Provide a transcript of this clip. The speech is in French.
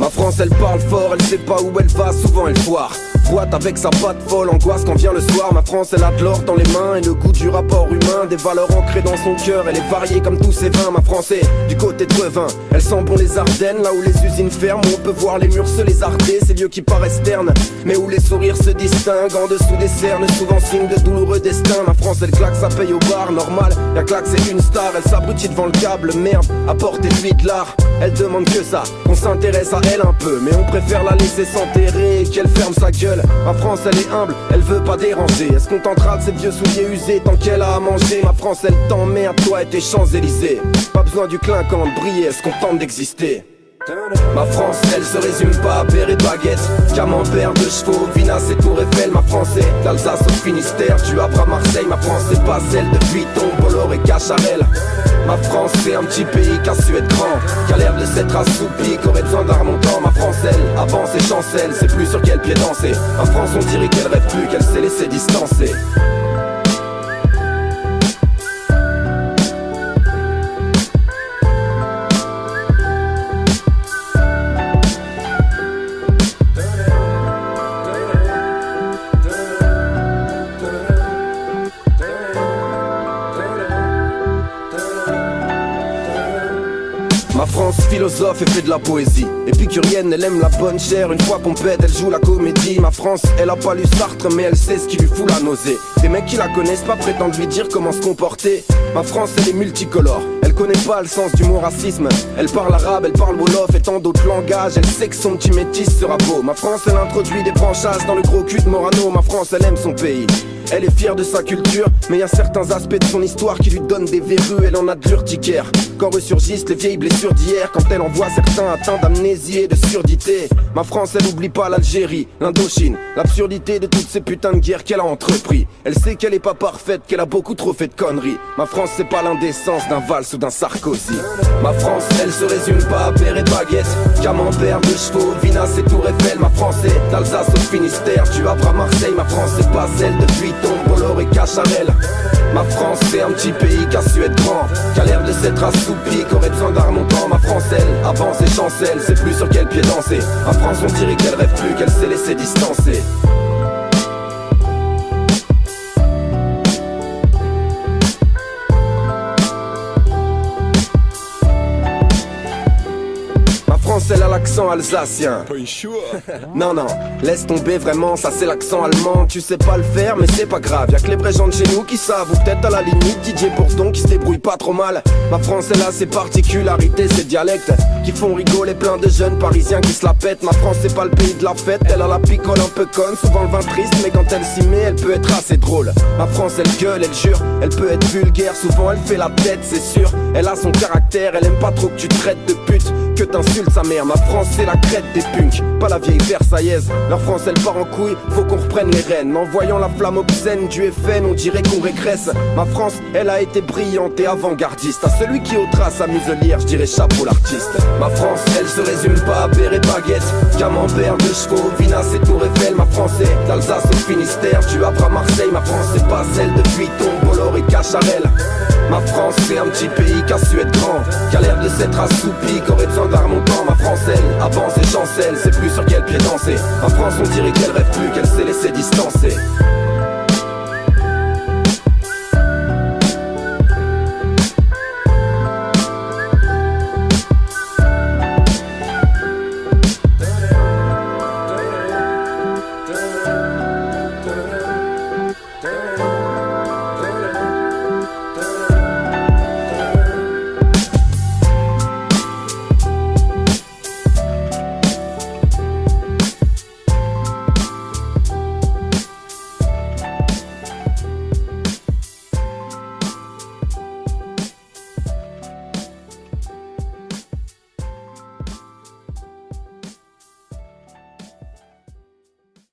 Ma France elle parle fort, elle sait pas où elle va, souvent elle foire. Boite avec sa patte folle, angoisse quand vient le soir. Ma France elle a de l'or dans les mains et le goût du rapport humain. Des valeurs ancrées dans son cœur, elle est variée comme tous ses vins. Ma France est du côté de Revin, elle sent bon les Ardennes. Là où les usines ferment, où on peut voir les murs se lézarder. Ces lieux qui paraissent ternes, mais où les sourires se distinguent. En dessous des cernes, souvent signe de douloureux destin. Ma France elle claque, ça paye au bar, normal. Y'a claque c'est une star, elle s'abrutit devant le câble. Merde, apportez-lui de l'art. Elle demande que ça, qu'on s'intéresse à elle un peu. Mais on préfère la laisser s'enterrer et qu'elle ferme sa gueule. Ma France elle est humble, elle veut pas déranger. Elle se contentera de ses vieux souliers usés tant qu'elle a à manger. Ma France elle t'emmerde, toi et tes Champs-Élysées. Pas besoin du clinquant de briller, elle se contente d'exister. Ma France, elle se résume pas à beurre et baguette, camembert, de chevaux, Vinas et Tour Eiffel. Ma France est d'Alsace au Finistère, du Havre à Marseille. Ma France c'est pas celle de Vuitton, Bolloré et Cacharel. Ma France c'est un petit pays qui a su être grand, qui a l'air de s'être assoupi, qu'aurait besoin d'un remontant. Ma France elle avance et chancelle, c'est plus sur quel pied danser. Ma France on dirait qu'elle rêve plus, qu'elle s'est laissée distancer. Ma France philosophe et fait de la poésie. Épicurienne, elle aime la bonne chair. Une fois pompette, elle joue la comédie. Ma France, elle a pas lu Sartre, mais elle sait ce qui lui fout la nausée. Des mecs qui la connaissent pas prétendent lui dire comment se comporter. Ma France, elle est multicolore. Elle connaît pas le sens du mot racisme. Elle parle arabe, elle parle wolof et tant d'autres langages. Elle sait que son petit métis sera beau. Ma France, elle introduit des branchages dans le gros cul de Morano. Ma France, elle aime son pays. Elle est fière de sa culture, mais y a certains aspects de son histoire qui lui donnent des verrues. Elle en a de l'urticaire. Quand ressurgissent les vieilles blessures d'hier, quand elle en voit certains atteints d'amnésie et de surdité. Ma France, elle oublie pas l'Algérie, l'Indochine, l'absurdité de toutes ces putains de guerres qu'elle a entrepris. Elle sait qu'elle est pas parfaite, qu'elle a beaucoup trop fait de conneries. Ma France, c'est pas l'indécence d'un Valls ou d'un Sarkozy. Ma France, elle se résume pas à beurre et baguette, camembert, de chevaux, Vinas et Tour Eiffel. Ma France est d'Alsace au Finistère, du Havre à Marseille. Ma France, c'est pas celle de Vuitton, Bolloré et Cacharel. Ma France, c'est un petit pays qui a su être grand, qui a l'air de s'être assoupi, qu'aurait besoin d'un remontant. Ma France, elle avance et chancelle, c'est plus sur quel pied danser. Ma France, on dirait qu'elle rêve plus, qu'elle s'est laissée distancer. Elle a l'accent alsacien. Non, non, laisse tomber vraiment, ça c'est l'accent allemand. Tu sais pas le faire, mais c'est pas grave. Y'a que les vrais gens de chez nous qui savent, ou peut-être à la limite Didier Bourdon qui se débrouille pas trop mal. Ma France, elle a ses particularités, ses dialectes qui font rigoler plein de jeunes parisiens qui se la pètent. Ma France, c'est pas le pays de la fête, elle a la picole un peu conne, souvent le vin triste, mais quand elle s'y met, elle peut être assez drôle. Ma France, elle gueule, elle jure, elle peut être vulgaire, souvent elle fait la tête, c'est sûr. Elle a son caractère, elle aime pas trop que tu traites de pute, que t'insultes sa mère. Ma France c'est la crête des punks, pas la vieille versaillaise. Leur France elle part en couille, faut qu'on reprenne les rênes. En voyant la flamme obscène du FN, on dirait qu'on régresse. Ma France elle a été brillante et avant-gardiste. À celui qui ôtera sa muselière, je dirais chapeau l'artiste. Ma France elle se résume pas à beurre et baguette, camembert, de chevaux, Vinas et Tour Eiffel. Ma France est d'Alsace au Finistère, du Havre à Marseille. Ma France c'est pas celle de Vuitton, Bolloré et Cacharel. Ma France c'est un petit pays qui a su être grand, qui a l'air de s'être assoupi, qu'aurait besoin d'un remontant. Ma France elle avance et chancelle, c'est plus sur quel pied danser. Ma France on dirait qu'elle rêve plus, qu'elle s'est laissée distancer.